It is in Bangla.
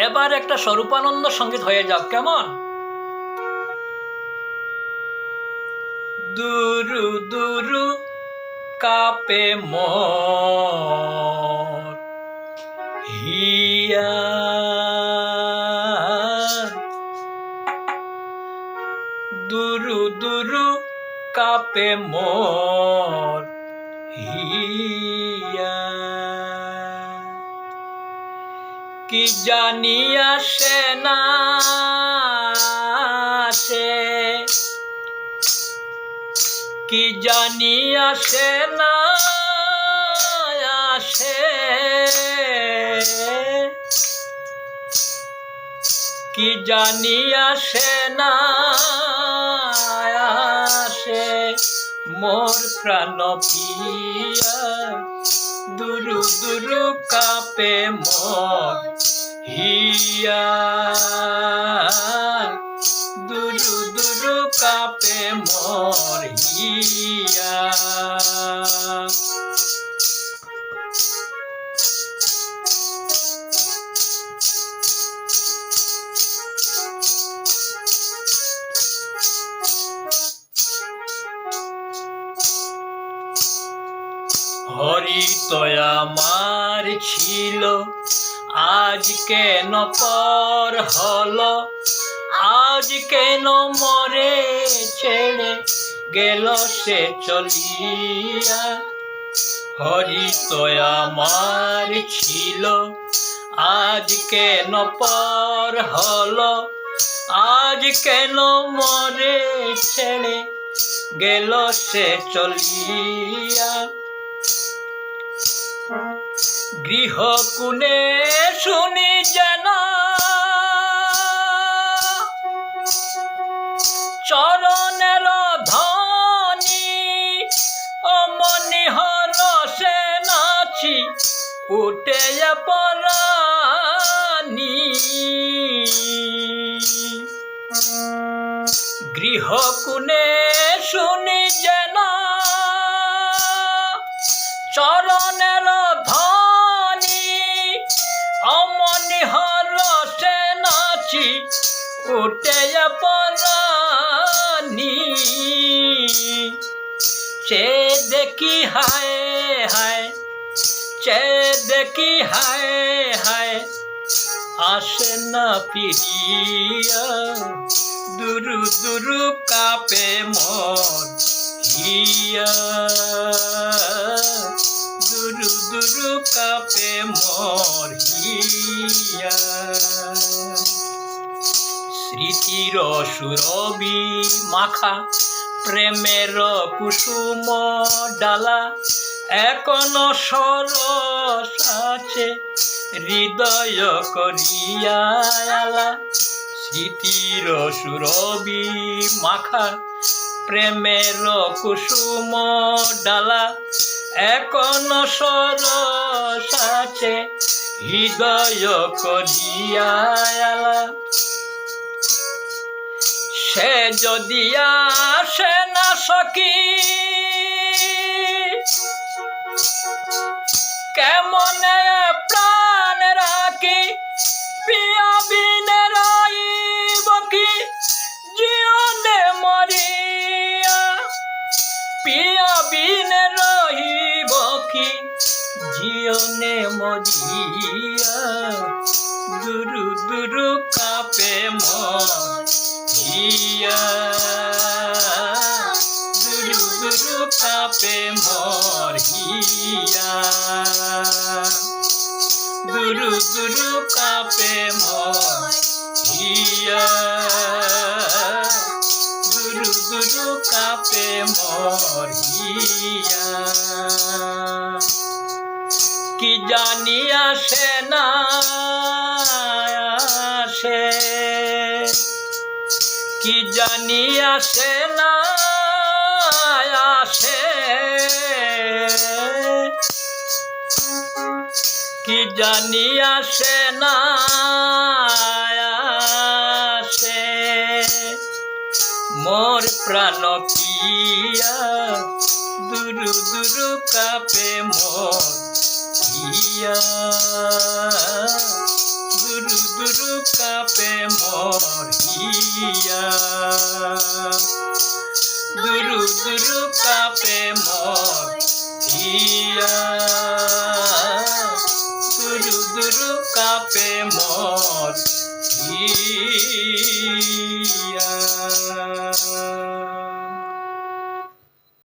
এবার একটা স্বরূপানন্দ সঙ্গীত হয়ে যাও, কেমন? দুরু দুরু কাপে মোর হিয়া, দুরু দুরু কাপে মোর হিয়া, কি জানি আসে না আসে, কি জানি আসে না আসে, কি জানি আসে না আসে মোর প্রাণ পিয়া, দুরু দুরু কাপে মোর হিয়া, দুরু দুরু কাপে মোর হিয়া। হরি তো আমার ছিল, আজ কেন পর হলো, আজ কেন মরে ছেড়ে গেল সে চলিয়া। হরি তো আমার ছিল, আজ কেন পর হলো, আজ কেন মরে ছেড়ে গেল সে চলিয়া। গৃহকুনে শুনি যেন চরণের ধ্বনি, অমনি হরসে নাচি উঠে পরানি। গৃহকুনে শুনি যেন চরণের ধ্বনি, অমনি হরসে নাচি উঠে পরানি। চে দেখি হায় হায়, চে দেখি হায় হায়, আসে না ফিরিয়া, দুরু দুরু কাপে মোর হিয়া, দুরু দুরু কাপে মোর হিয়া। স্মৃতির সুরবি মাখা প্রেমের কুসুম ডালা, এখনো সরস আছে হৃদয় করিয়া আলা। স্মৃতির সুরবি মাখা প্রেমের কুসুম ডালা, এখনো সরস আছে হৃদয় করিয়া আলা। সে যদি আসে না সখী, কেমনে প্রাণ রাখি, পিয়া বিনে রহিব কি জীবনে মরিয়া, পিয়া বিনে রহিব কি জীবনে মরিয়া, দুরু দুরু কাপে মোর হিয়া, দুরু দুরু কাপে মোর হিয়া, দুরু দুরু কাপে মোর হিয়া, দুরু দুরু কাপে মোর হিয়া। কি জানি আসে না আসে, কি জানি আসে না আসে, কি জানি আসে না আসে মোর প্রাণ পিয়া, দুরু দুরু কাপে মোর হিয়া, দুরু দুরু কাঁপে মোর হিয়া দুরু দুরু কাঁপে মোর হিয়া দুরু দুরু কাঁপে মোর হিয়া